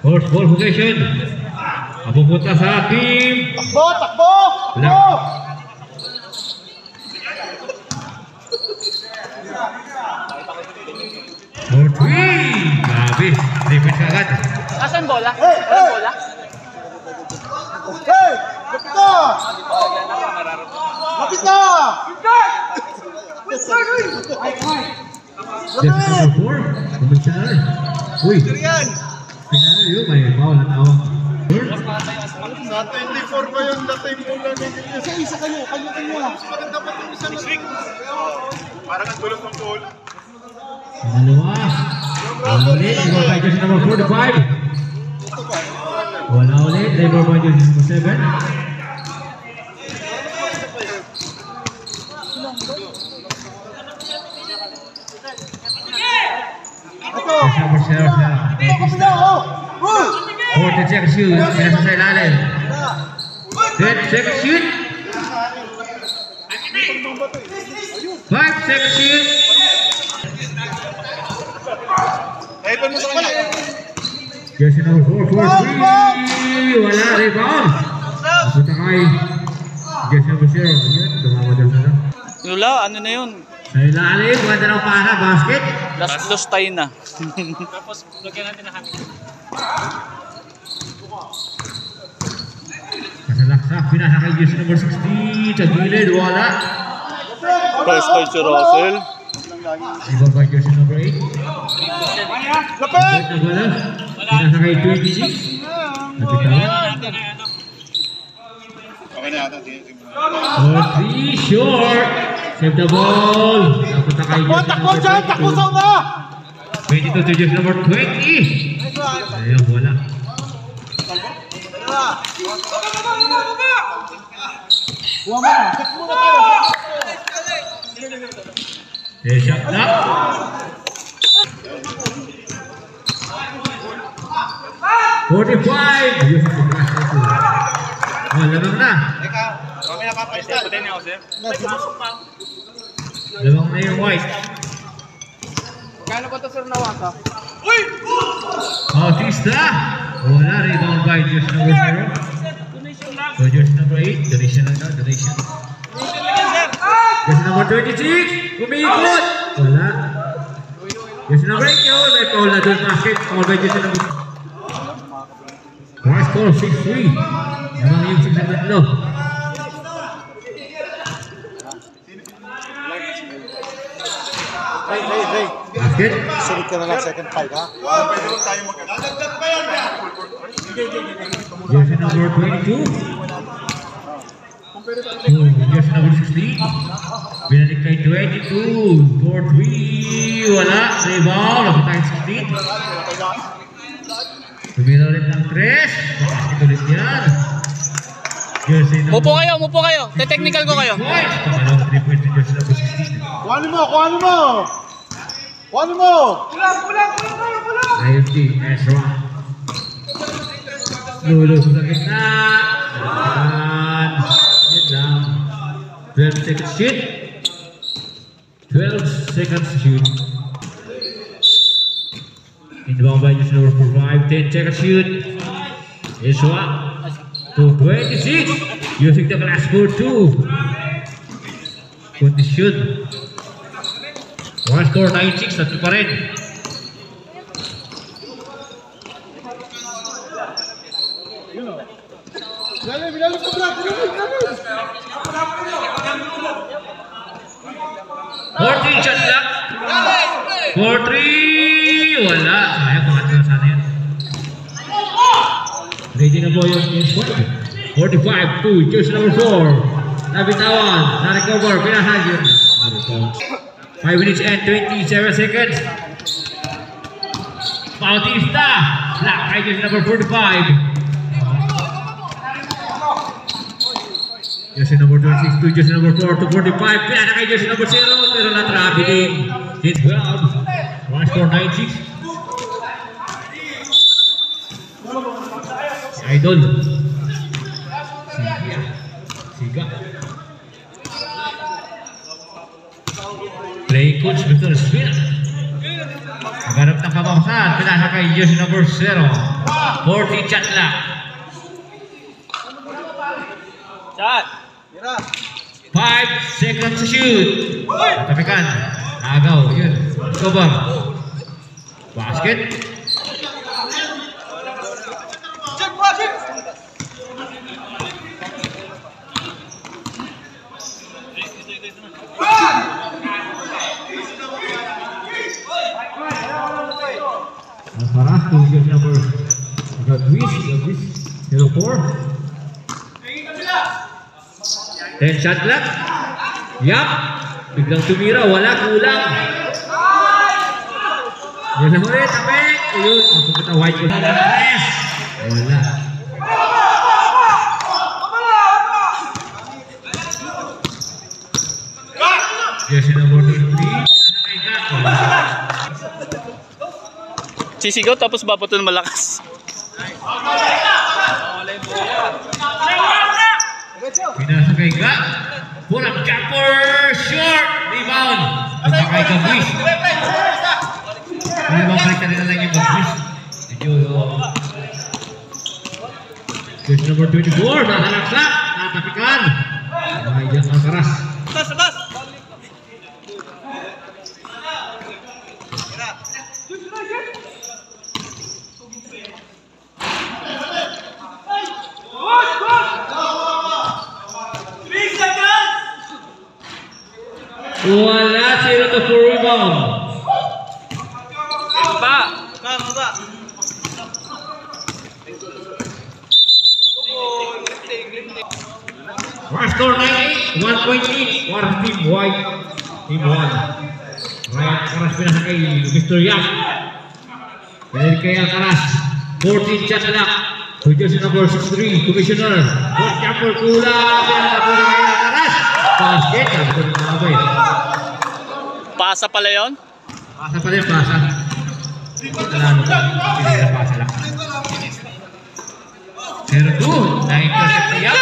Force ball possession. Mapupunta sa team. Takbo! Takbo! Wala. For 3. Grabe. Defense agad. Asan bola? Asan bola? Hey! Lapit na! Lapit na! Just number 4. Commissioner. Uy. Pinalo yun. May foul na tawag. Sa 24 ba yun? Dating mo lang yung isa-isa kayo. Kanya-kanya. Parang dapat yung isa na. Parang ang tulog ng goal. Dalawa. Wala ulit. Labor by jersey number 45. Wala ulit. Labor by jersey number 7. Jersey number 7 na. Bautista. 40 seconds shoot. Nasa sa ilalim. 10 seconds shoot. 5 seconds shoot. Jersey number 4, 4-3. Wala, rebound. Napunta kay jersey number 0. Ayan, dumama dyan sana. Lula, ano na yun? Sa ilalim, ganda ng pana, basket. Last tayo na. Tapos, lagyan natin na kami. Kasalaksak, pinasa kay jersey number 16. Sa gilid, wala. First point si Russell. Rebound by jersey number 8. Lapit! Wala. Pinasa kay 26. Napitawan. Okay na yata. 4-3, short. Save the ball. Napunta kay jersey Takbo number dyan! Takbo sa 22. una! 22 to jersey number 20. Ayun, wala. Buwa mo na. Check muna tayo. Shot na. $45. Oh, lamang na. Kami nakapasta. Lamang na yung white. Kano ba ito sir nawasa? Bautista. Wala, rebound by jersey number 0. So jersey number 8. Donation lang daw, donation. Jersey number 26. Kumikot. Wala. Jersey number 8 yun. May foul na doon basket. Foul by jersey number 6. Last score, 6-3. Lamang yung 6 na tatlo. Hey. Basket. Sunod ka na lang second fight, ha? Pwede lang tayo mag-dadagdag pa yan. Jersey number 22. Jersey number 16. Binalik kay 22. 4-3. Wala. Rebound. Lapit tayo 16. Tumira ulit ng 3. Basket ulit yan. Jersey number... Mupo kayo. Te-technical ko kayo. Points. Pangalawang 3 points ni jersey number 16. Kuhanin mo! IFT, Ezra. Lulus sa gitna. Dan. Hit lang. 12 seconds shoot. 12 seconds shoot. Inbound by jersey number 45. 10 seconds shoot. Ezra. To 26. Using the glass for 2. Condition. One score 9-6, tatlo pa rin. Bilalim ko, Brad! Bilalim! 14 shot lang. 4-3. Wala. Sayang, pangatlo na sana yun. Ready na po yung squad. 45-2, jersey number 4. Nabitawan, na-recover, pinahan yun. 5 minutes and 27 seconds. Bautista. Black by jersey number 45. Jersey number 26 to jersey number 4 to 45. Pinana kay jersey number 0. Pero na-traveling. Hit 12. One score 9-6. Si Idol. Siga. Playing coach Victor Espina. Naghanap ng pabangsan. Pinasa kay jersey number 0. 40 chat lang. Chat! 5 seconds to shoot. Tapikan. Agaw. Yun. Cover. Basket. Alcaraz to jersey number Gagwis 04. 10 shot lang. Yup. Biglang tumira. Wala. Kulang. Yan na ulit. Tapik. Ayun. Magpupunta white ko. Wala. Jersey number 23. Sisigaw tapos baputin malakas. Pinasa kay Ga. Purang jumper. Short. Rebound. Punta kay Gagwis. Ano bang balik na lang yung Gagwis? Jersey number 24. Nakalaksak. Natapikan. Ayan ang Alcaraz. Wala, 0 to 4 rebound. First score 9-8, 1 point each for Team White, Team 1. Ryan Alcaraz pinasa kay Mr. Yap. Pinali kay Alcaraz, 14 shot lang. To jersey number 63, Commissioner. Good jumper, kulang. Pinasa po na kay Alcaraz. Basket, sabi ko rin mga boy. Pasa pala yun? Pasa pa rin, pasa. Talano ka, pinasa lang. 0-2, na-intercept niya.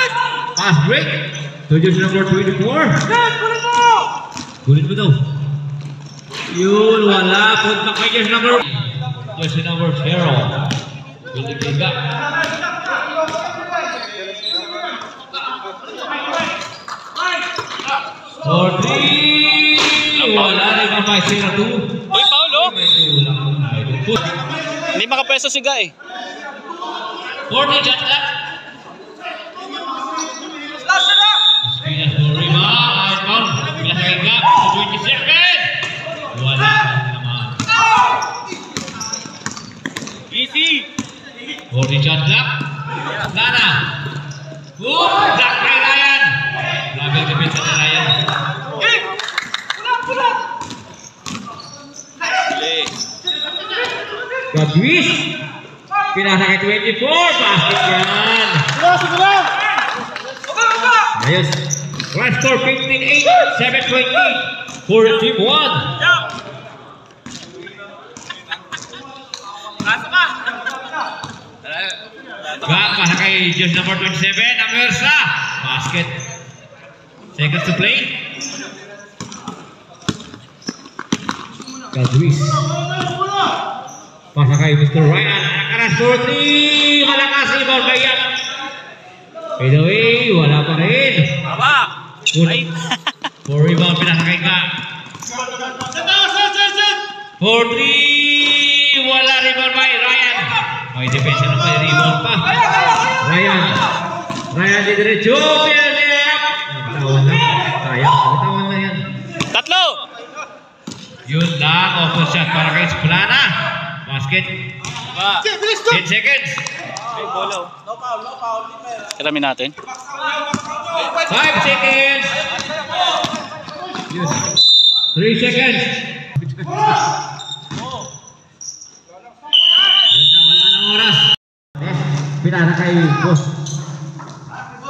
Pass break. To jersey number 24. Kulit mo daw. Yun, wala. Punta kay jersey number 0. Bilig-biga. For 3. Wala rin ang 5-0-2. Uy, Paulo! Hindi makapwesto si Guy. 40 shot lang. Pinas for rebound. Outbound. Pinas kay Gap. 27. Wala naman. Easy! 40 shot lang. Lana. Block kay Ryan. Grabe ang defense ni Ryan. Gagwis. Pinasa kay 24. Basket yan. Ayos. One score 15-8. 7-20 for Team 1. Gak, pasa kay jersey number 27. Amersa. Basket. Seconds to play. Gagwis. Pasa kay Mr. Ryan. Alcaraz for 3. Malakas rebound kay Yap. By the way, wala pa rin. Baba! Ay! 4 rebound pinasa kay Gak. 4-3. Wala rebound by Ryan. May depensa na may rebound pa. Ryan di diretso. Bitawan lang. Sayang. Bitawan lang yan. Tatlo! Yun lang. Open shot para kay Splana. Basket. 10 seconds. Kiramin natin. 5 seconds. 3 seconds. Yun na, wala nang oras. Pinasa kay Boss.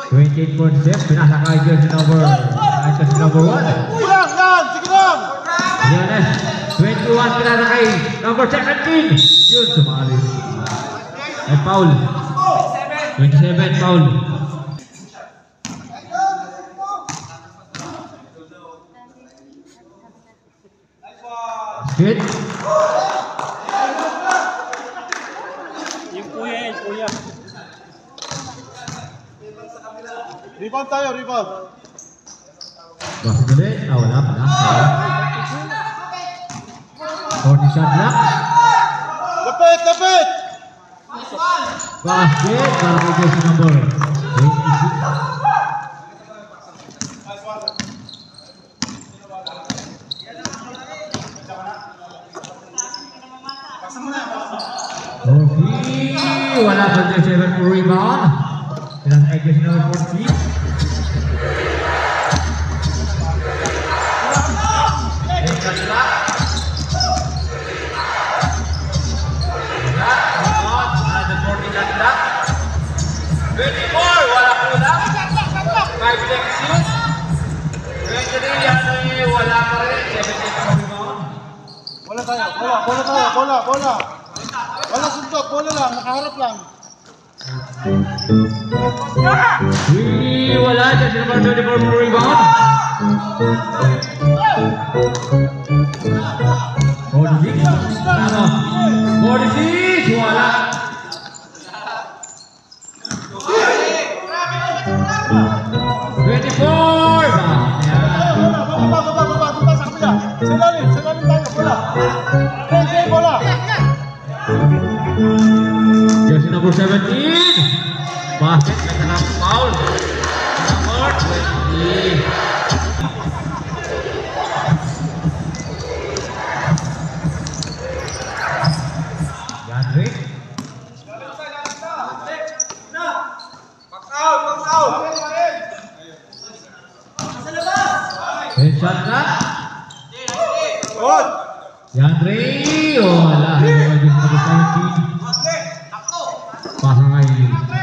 28.7. Pinasa kay jersey number 1. Yanes. 21. Pinasa kay number 17. Yun, sumali. Ay, foul. 27, foul. Basket. Rebound tayo, rebound. Basket ulit. Wala pala. 40 shot clock. Lapit, lapit! Basket para kay jersey number 26. Okay, wala pa jersey number 4 rebound. Pinang kay jersey number 40. Bola tayo, bola. Wala suntok, bola lang, nakaharap lang. Wala jersey number 24 for rebound. 46. 46. Wala. 24. Baba sa kabila. Sa lalim tayo, bola. Okay, bola. Jersey number 17. Basket kata ng foul. Number 20. Gandre. Headshot na. Gandre. Wala. Jersey number 17. Pasa kay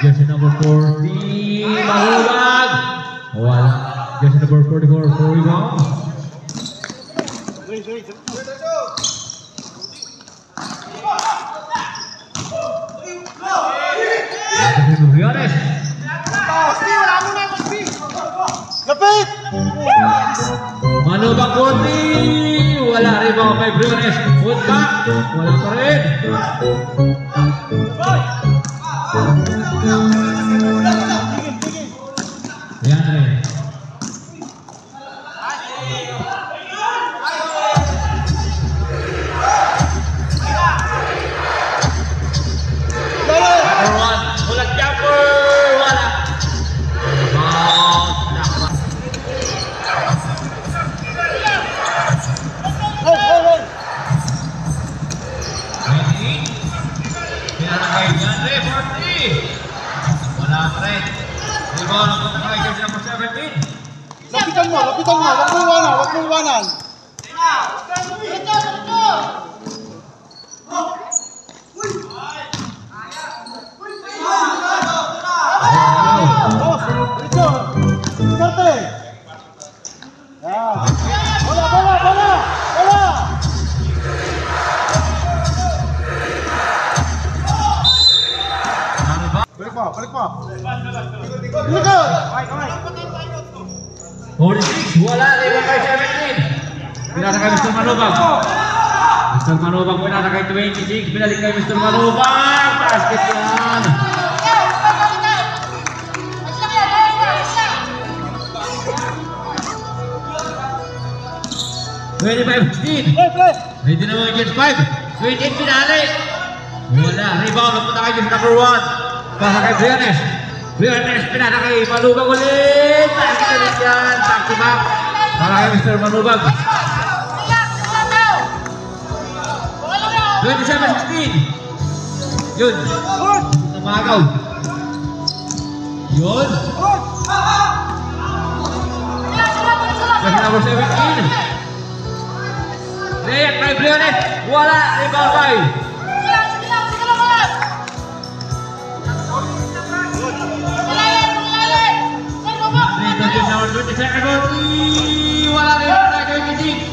jersey number 40. Mahulag. Wala. Jersey number 44 for rebound. Briones. Lapit! Manubang Conti. Wala rebound kay Briones. Put back. Wala pa rin. Yan rin. Number 1. Ulat jumper. Wala. Pinanakay yan rin. 40. Wala pa rin. Rebound ang pagkakay jersey number 17. Lapitan mo, wag mo iwanan. Dito, Duterte. Yan. Bola. Balik mo. Likod. 46, wala, rebound kay 17. Pinasakay Mr. Manubag. Mr. Manubag pinasakay 26. Binalik kay Mr. Manubag. Basket yan. Ready na mga Jets 5. 28 pinali. Wala, rebound. Napunta kay Jets number 1. Pasa kay Briones. Briones pinasa kay Manubag ulit. Basket ulit yan. Back to back. Para kay Mr. Manubag. 27-16. Yun. Tumagaw. Yun. Kasi number 17. Layup kay Briones. Wala. Rebound by. Number 22. Wala rebound kay 26.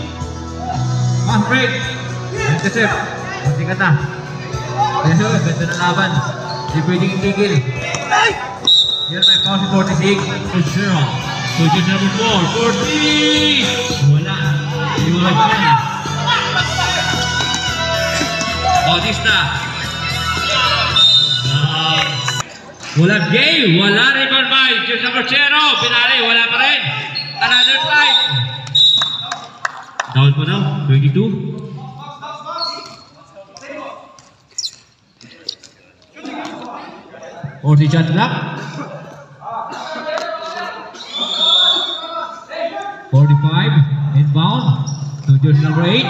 Fast break. Intercept. Masih kata. Pero ganda ng laban. Hindi pwedeng itigil. Yan may foul si 46. So just number 4. 40. Wala. Iwag yan. Bautista. Wala game. Wala rebound by jersey number 0. Pinali. Wala pa rin. Another fight. Down pa now. 22. 40 shot clock. 45 inbound to jersey number 8.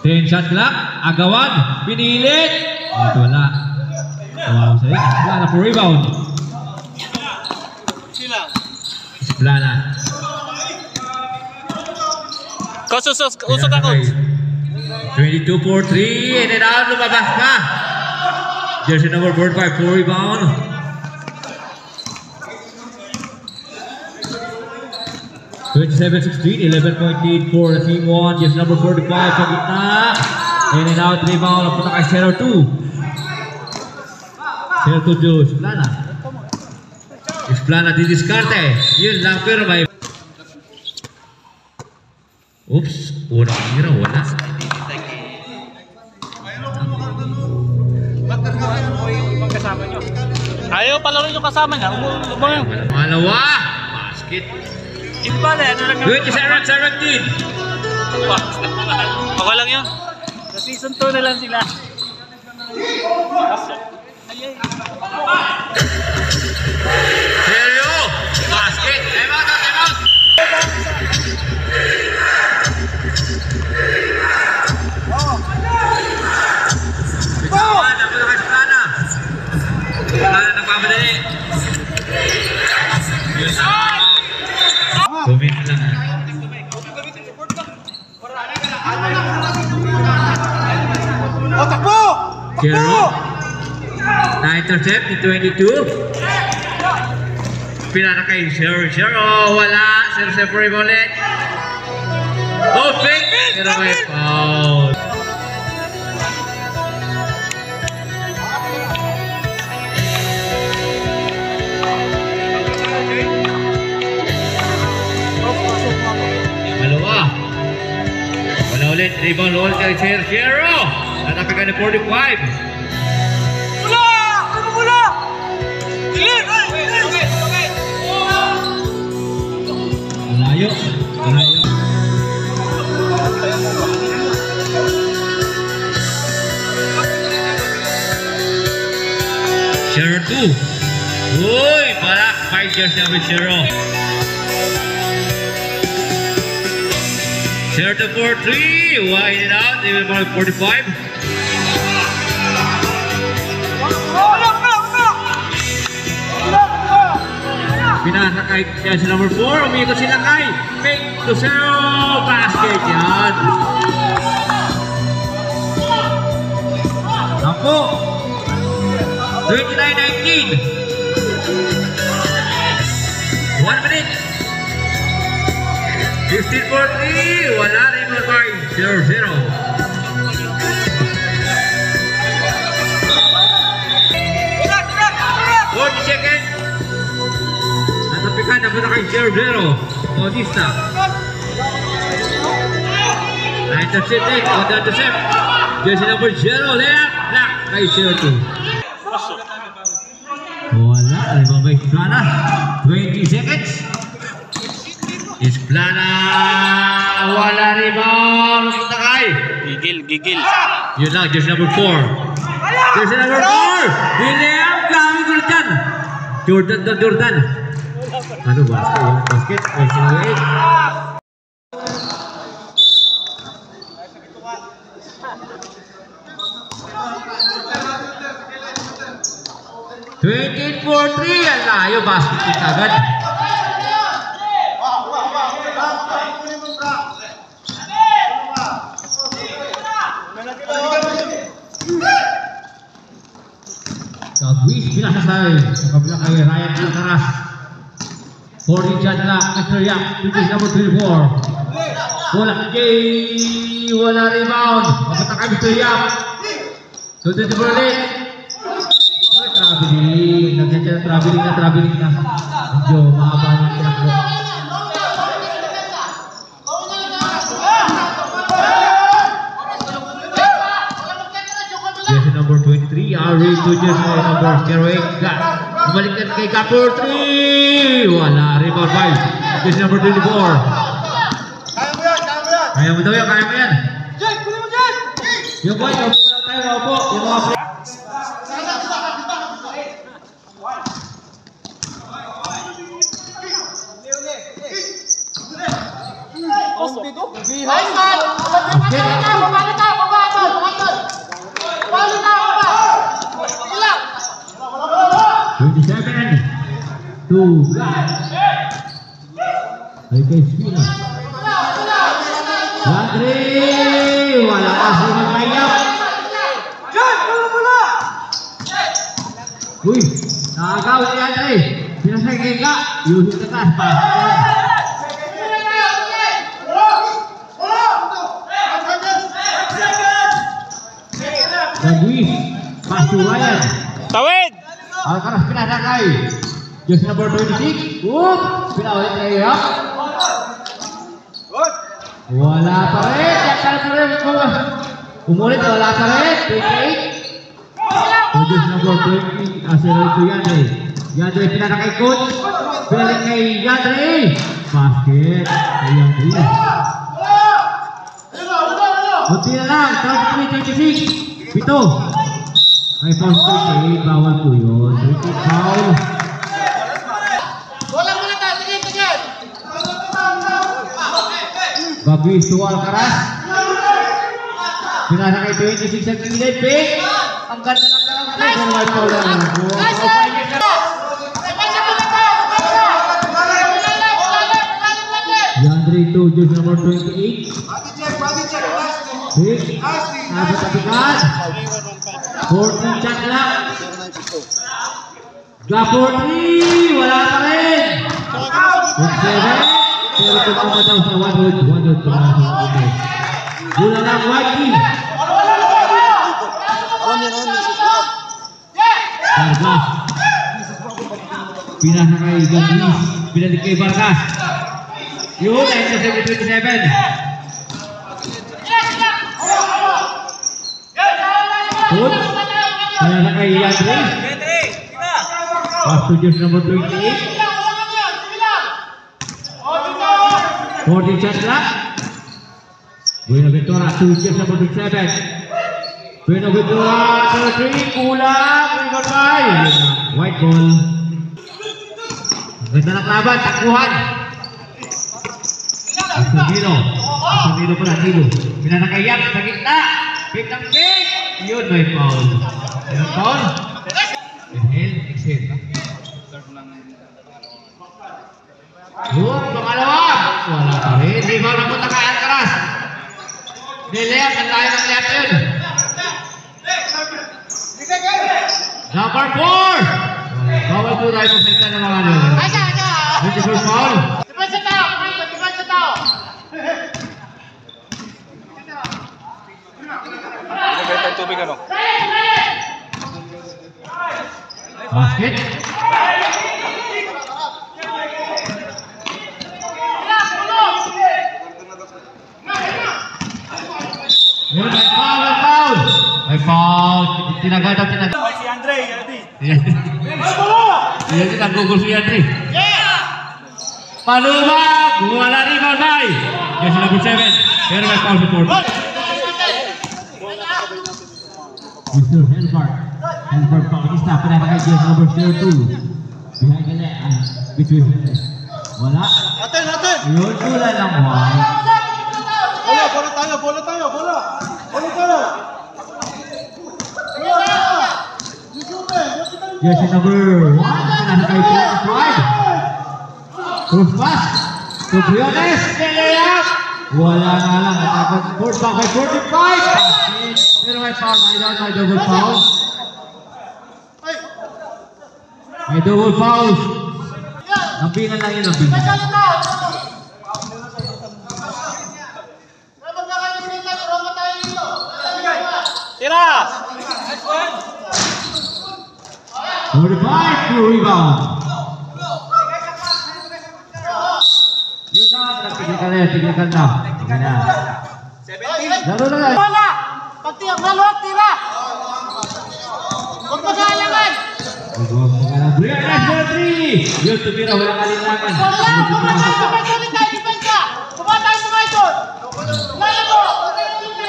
10 shot clock. Agawan. Pinilit. At wala. Wow, sorry. Plana for rebound. Plana. Coach, usok ka, coach. 22 for 3. And then out. Lumabas pa. Jersey number 45 for rebound. (27-16), 11-point lead for the team 1. Jersey number 45 sa gitna. In and out rebound. Punta kay 0-2. 0-2 Diyos. Plana. Plana didiskarte. Yun lang pero may... Oops. Unang hira. Wala. Ayaw palaro yung kasama niya. Malawa. Basket. Iba na, ano lang 27-17. Okay lang yun. Sa season 2 na lang sila. Seryo. Basket. Time out. Time out. Bitawan. Napunta kay Plana. Plana nagpapadali. Yun na. Comment lang. Takbo! Zero. Na-intercept ni 22. Pinana kay 0-0. Wala. 0-0 for rebound ulit. Oh, fake! Pero may foul. Malawa. Wala ulit. Rebound ulit kay 0-0. Natapik ka ni 45. Malayo. Malayo. Zero 2. Uy, balak. 5 years na with 0. 0-4-3. Wide it out. Even more 45. Pinasa kay jersey number 4. Umikot sila kay Fake to 0. Basket yan. Ako. 29-19. 1 minute. 15-4-3. Wala rin mo by 0-0. 40 seconds. Natapikan na po na kay 0-0. Bautista. Na-intercept din. Counter-intercept. Jersey number 0. Layup. Black kay 0-2. Wala. Alimang ba yung Plana? 20 seconds. Is Plana. Wala rebound. Kita kay. Gigil. Yun lang. Jersey number 4. Jersey number 4. Layup. Kami ko dyan. Jordan. Ano basket? Jersey number 8. (28-4-3) ang layo, basket din agad. Kagwis, pinasasay sa kabila kay Ryan Alcaraz. 40 shot na, Mr. Yap, British number 24. Wala rebound. Mapata kay Mr. Yap. So, dito po ulit. Traveling. Nagkakita traveling na. Medyo mahaba ng tinakbo. Jersey number 23, Ring to jersey number 08. Balikan kay Kapur 3. Wala. Rebound by jersey number 24. Kaya mo daw yan, kaya mo yan. Yung boy, kaupo lang tayo, kaupo. Yung mga play. Ay kay Spina. Landry! Wala kasi mag-layap. Uy! Nakagawa ni Landry. Pinasagay ka. Yusuf ka taas pa. Gagwis. Pasuwayan. Tawid! Alcaraz pinasagay. Just number 26. Pinawit na layap. Wala pa rin. Yakal pa rin. Umulit. Wala pa rin. 28. Just number 20. Aseroy to Yandre. Yandre pinana kay coach. Pinalik kay Yandre. Basket. Kay Yandre. Kunti na lang. 33-26. Pito. Ay foul 38. Bawal po yun. 38 foul. Bagwis to Alcaraz. Pinasa kay 26 ang tingin. Pick. Ang ganda ng dalang. Yandre to jersey number 28. Pick. Nasa tapikan. 14 shot lang. Gapor 3. Wala pa rin. 7. Pero tumama daw sa 100 Gula lang Whitey. Vargas. Pinasa kay Gagwis. Pinalik kay Vargas. Yun, 97-27. Good. Pinasa kay Yandre. Pass to jersey number 28. 14 shots lang. Buenaventura, 2 shots number 27. Buenaventura, 3, kulang. Rebound by. White ball. Ganda ng laban, takbuhan. Asumino pala, Tilo. Pinanakayak sa gitna. Pick ng pick. Yun, may foul. Yung foul. Inhale, exhale. Pangalawa. Wala pa rin. Rebound na punta kay Alcaraz. Nilayap. Ang layo ng layap yun. Number 4. Bawal po tayo magsalita ng mga ano. 24 foul. Tubig ano? Basket. Yun, may foul. Tinagal. Si Andre, Yadi. Yan, nagugol si Yandre. Palubag! Wala rebound by. Jersey number 7. Pero may foul support. Mr. Helbert Pakista. Pinasa kay jersey number 02. Behind the net. Between the net. Wala. Aten! Yun, wala lang. Bola tayo! Jersey number 1. Pinasa kay 45. Cross pass. To Briones. Nilayap. Wala na lang. Natakot. Force back by 45. Pero may foul. May double foul. May double foul. Nambingan lang yun. Tira! 45 to rebound. Yun na. Tignan na. Okay na. Laro na lang. Bola! Pag tira, maluwag, tira! Nagawag mo ka na. Briones for 3. Yun, tumira. Walang alinlangan.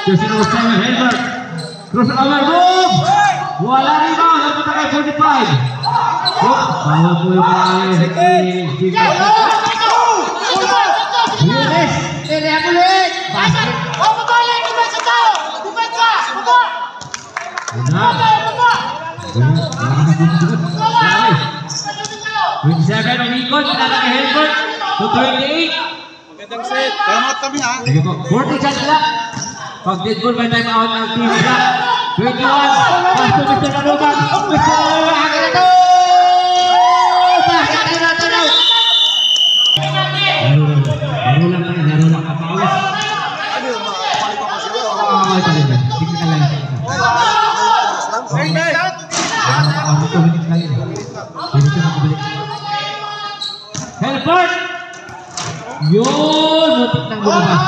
Justin Osama, Helbert. Crossover, move! Wala rebound. Napunta kay 45. Bawal po yung mga Briones. Telehan ulit. Basket. Wala. 27 ang ikot. Pinata kay Helbert. To 28. Magandang set. Salamat kami ha. Sige po. 40 shots lang. Pag dead ball, may time out ng team nila. 21. Pass to Mr. Nanubang. Mr. Nanubang. Akin na to! Bakit tayo natin out? Laro lang tayo. Laro lang. Kapawis. Ay, talaga. Tingnan lang. Helbert! Yun! Mutik nang lumabas.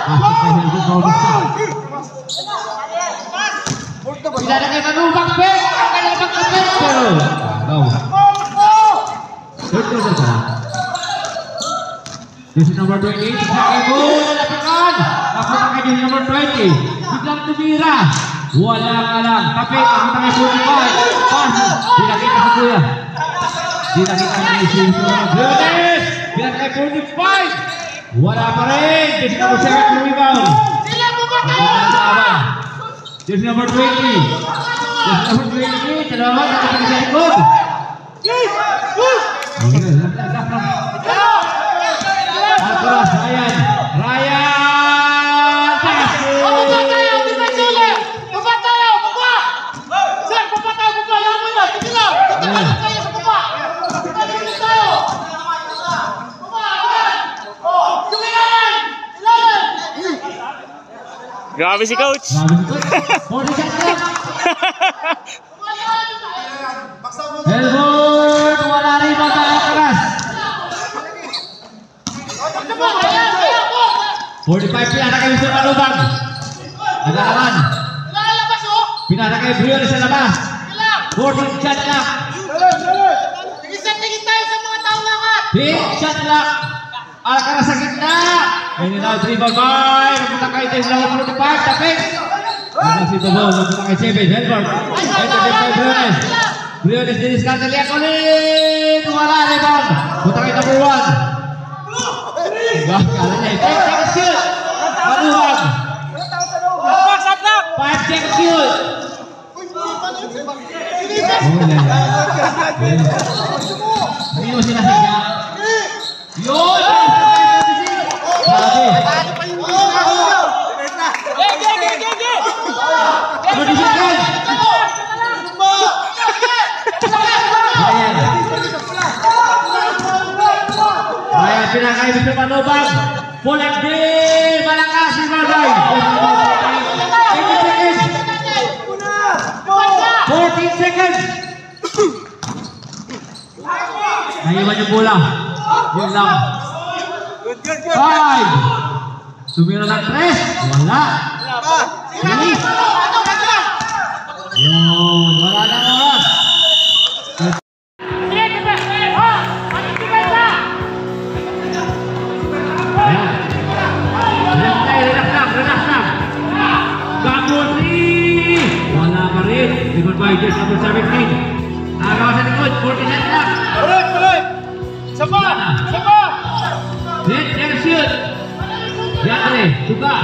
Pasok kay Helbert Bautista. Bila na kay Manubang, Pek! Ang kanyang pagkapit! Pero, wow. Third quarter pa lang. This is number 28. Sakay mo! Nalapikan! Napunta kay this number 20. Biglang tumira. Wala ka lang. Tapik. Napunta kay 45. Pass. Pinakita sa kuya. Pinakita na yung sinunod. Briones! Bilang kay 45. Wala pa rin. This is number 7 rebound. This is number 20. This is number 23. Talawan. Nakapagin sa likod. Alcaraz. Ryan. Ryan! Basket! Grabe si Coach. Helbert, wala rin ba sa Alcaraz? 45 pinata kay Mr. Manubang. Nag-aaman. Pinata kay Briones sa labas. 14 shot lang. Big shot lang. Alcaraz sa gitna. Ayun na, 3 ball by. Napunta kay Tess lang 45. Tapik. Napunta si Tobo. Napunta kay 7. Helbert. Ito din kay Briones. Briones diniskanta liyak ulit. Wala rebound. Punta kay number 1. Kala niya. 10 second shoot. Manuhag. 5 second shoot. Hindi mo sinahiga. Yun! Sabi. 30 seconds. Ryan pinakay Mr. Manubang. Full FD. Malakas si Marday. 14 seconds. Naiwan yung bola. Yun lang. 5. Tumira ng 3. Wala. 3. Yun. Wala na oras. Wala pa rin. Rebound by Jess number 17. Nagawa sa likod. 40 cents lang. Ulit! Sapa! Sapa! Then, next shoot. Yatre. Suka.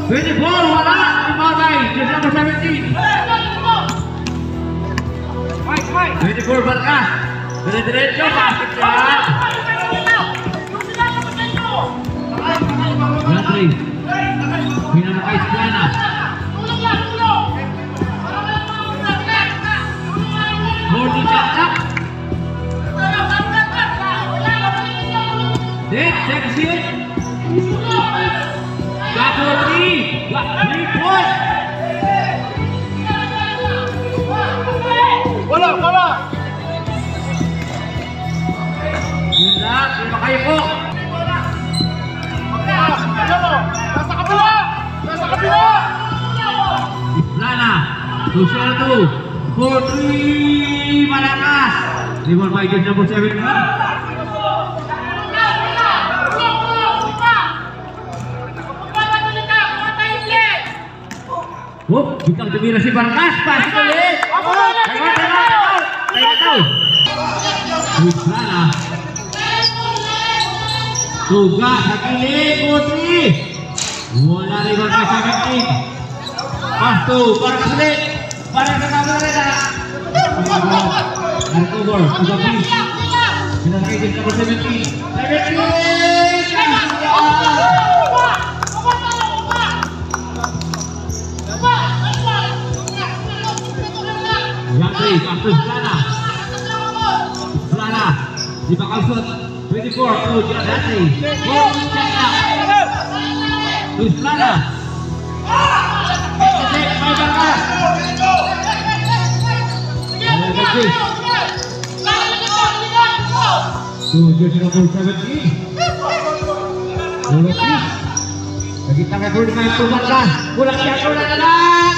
24. Wala. Rebound by Jess number 17. 24 Barkas. Dire-diretso. Basket shot. Yatre. Pinamukay si Plana. 40 shots up. Then, second shoot. Got 3. Got 3 points. Wala! Wala! Yun lang. Lima kayo po. Nasa kabila! Nasa kabila! Plana. 2-2. 4-3 Malakas. Rebound by Judge number 17. Whoop, biglang tumira si Barkas. Pasok ulit. Tayo ito. With Plana. Tuga sa kilig. 4-3. Wala rebound by 17. Pasto. Barkas ulit. Para sa kamerada. Recover. Tuga please. Sinasay Judge number 17. 17. Yandri, Pastor Plana. Plana, di bakal shot 24, to Yandri. Oh, Plana. Terus Plana. Escape, by Barkas. To Judge number 17. Lagi tangan dulu dengan itu Barkas. Pulang siap, pulang dalam.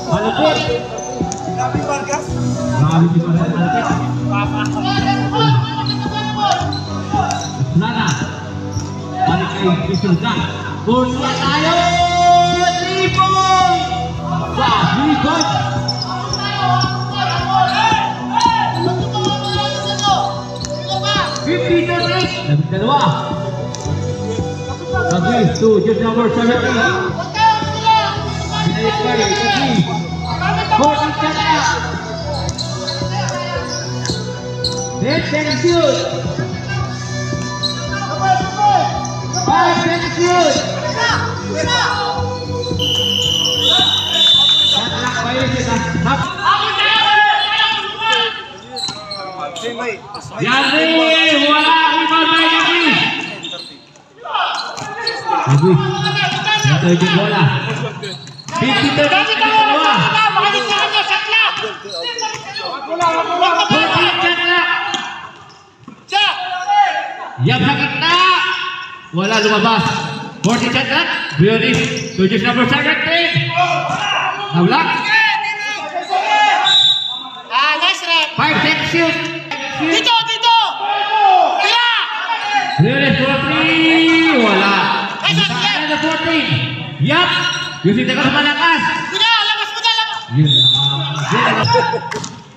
Malupit. Grabe Barkas. Grabe si Barkas. Plana. Balik kay Crystal Gang. Kursa tayo. 3 points. Wah, 3 points. Labing dalawa. Agrees to Judge number 17. Pinalik pa rin. 40 shot na. Let's take a shoot. 5 take a shoot. Shot pa rin siya. Yandri, wala rebound by Yandri. Yandri, ito yung bola. 52 dalawa. 14 shot na. Yap sa gitna. Wala lumabas. 14 shot na. Briones, to Judge number 17. Nablock. 5 take shoot. Dito! Tira! Briones 4-3. Wala. Ano 14? Yup. Using the sa Malakas. Labas mo na! Yun lang.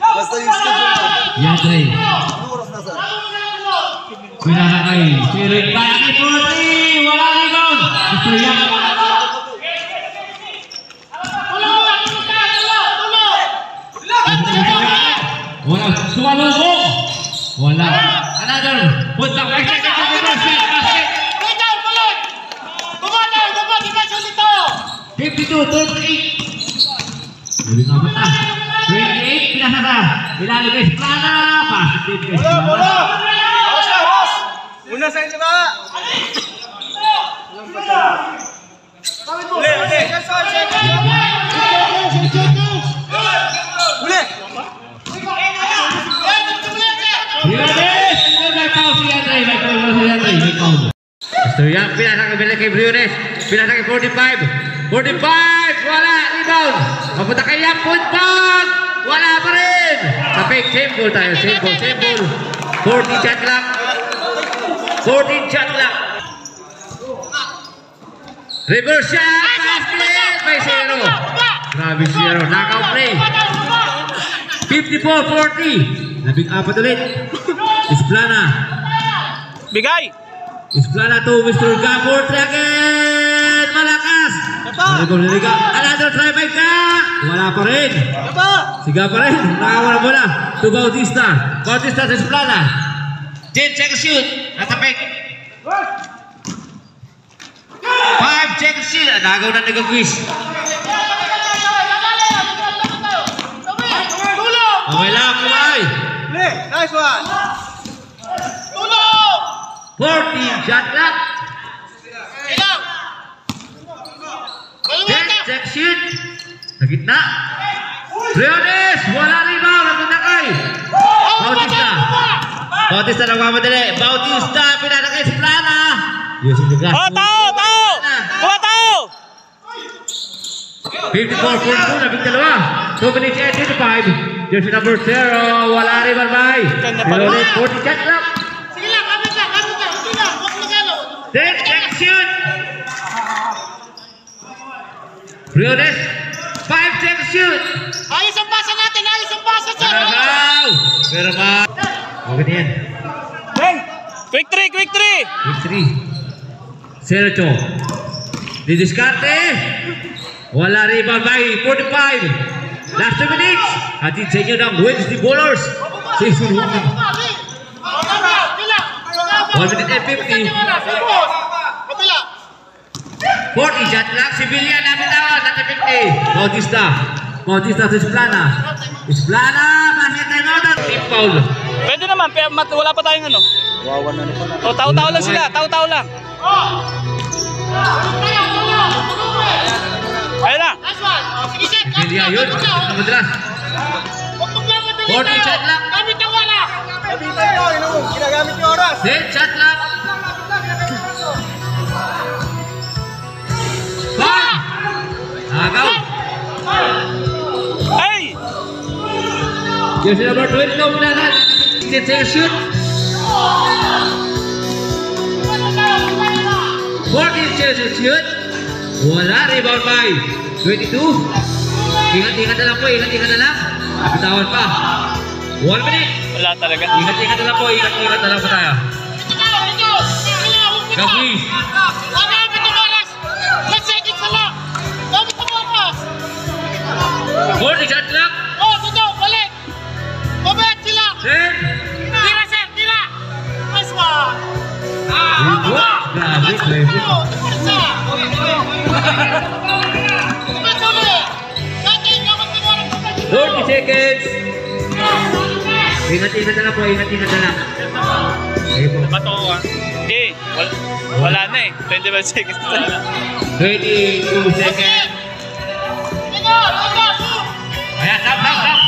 Basta yung schedule. Yandri. Ano oras na sir? Pinanakay. Sirik Baki 4-3. Wala rebound. Mr. Yap. Wala. Sumalubong. Wala. Another. Punta ko. Basket. 52, 38. Lebih ngamat ah. 28, pinasa ka. Ilalim kay Plana. Positive kay Plana. Una sa inyo ba? Uli! Briones! May foul si Yandri. May foul. So yan, pinasa kay Briones. Pinasa kay 45. 45, wala, rebound. Mapunta kay Yap, punpag. Wala pa rin. Tapik, same ball tayo, same ball. 14 shot lang. 14 shot lang. Reverse shot, basket, may 0. Grabe 0, knockout play. 54-40. Labing apat ulit. Isplana. Bigay! Isplana to Mr. Gabor again. Malakas. Another try by Ka. Wala pa rin. Siga pa rin. Nakawala bola. To Bautista. Bautista sa Isplana. Jen, check a shoot. Natapik. 5 check a shoot. Nagaw na nag-quiz. Okay lang, kumay. Nice one! 14 shot lang. Check shoot. Sa gitna. Briones, wala rebound. Napunta kay Bautista. Bautista nagmamadali. Bautista, pinanakay si Plana. Using the glass. Tao! 54-42, labing dalawa. 2 minutes and 25. Jersey number 0, wala rin Barbay. Ganda pa Pero rin. 40 shot clock. Sige lang, kapit lang. Hindi lang, huwag magalo. Next action. Briones, 5 seconds shoot. Ayos ang pasa natin, ayos ang pasa dyan. Agaw. Pero ma. Okay na yan. Quick 3, quick 3! Week 3. Sergio. Didiskarte. Wala rin Barbay. 45. Last 2 minutes. Atin sa inyo ng Wednesday Bowlers. Susunod. 1 minute and 50. 40 shot clock. Civilian na bitawan. At 50. Bautista sa Esplana. Esplana. Masya time out. Team foul. Pwede naman, wala pa tayong ano. O, tao-tao lang sila, tao-tao lang. Ayun na. Civilian yun. Ang madras. 40 shot clock. Gamit ang wala. Ginagamit yung oras. 10 shot clock. Foul. Agaw. Ay! Jersey number 12 na unahan. 10 seconds shoot. 14 seconds shoot. Wala, rebound by 22. Ingat-ingat na lang po, ingat-ingat na lang. Bitawan pa. 1 minute. Wala talaga. Ingat-ingat na lang po, ingat-ingat na lang po tayo. Gabi. Gamit ang oras. Let's take it sa lang. Gamit ang oras. 40 shot clock. Oh, dito, balik. Babet sila. 10. Tira, sir, tira. Nice one. Grabe, grabe. Deporsa. Babet ulit. Dati, gamit ang oras. 30 seconds. Ingat-ingat na lang po, ingat-ingat na lang. Okay po. Bato ko ah. Hindi, wala na eh. 21 seconds na lang. 22 seconds. Tingnan, tingnan. Ayan, stop, stop, stop.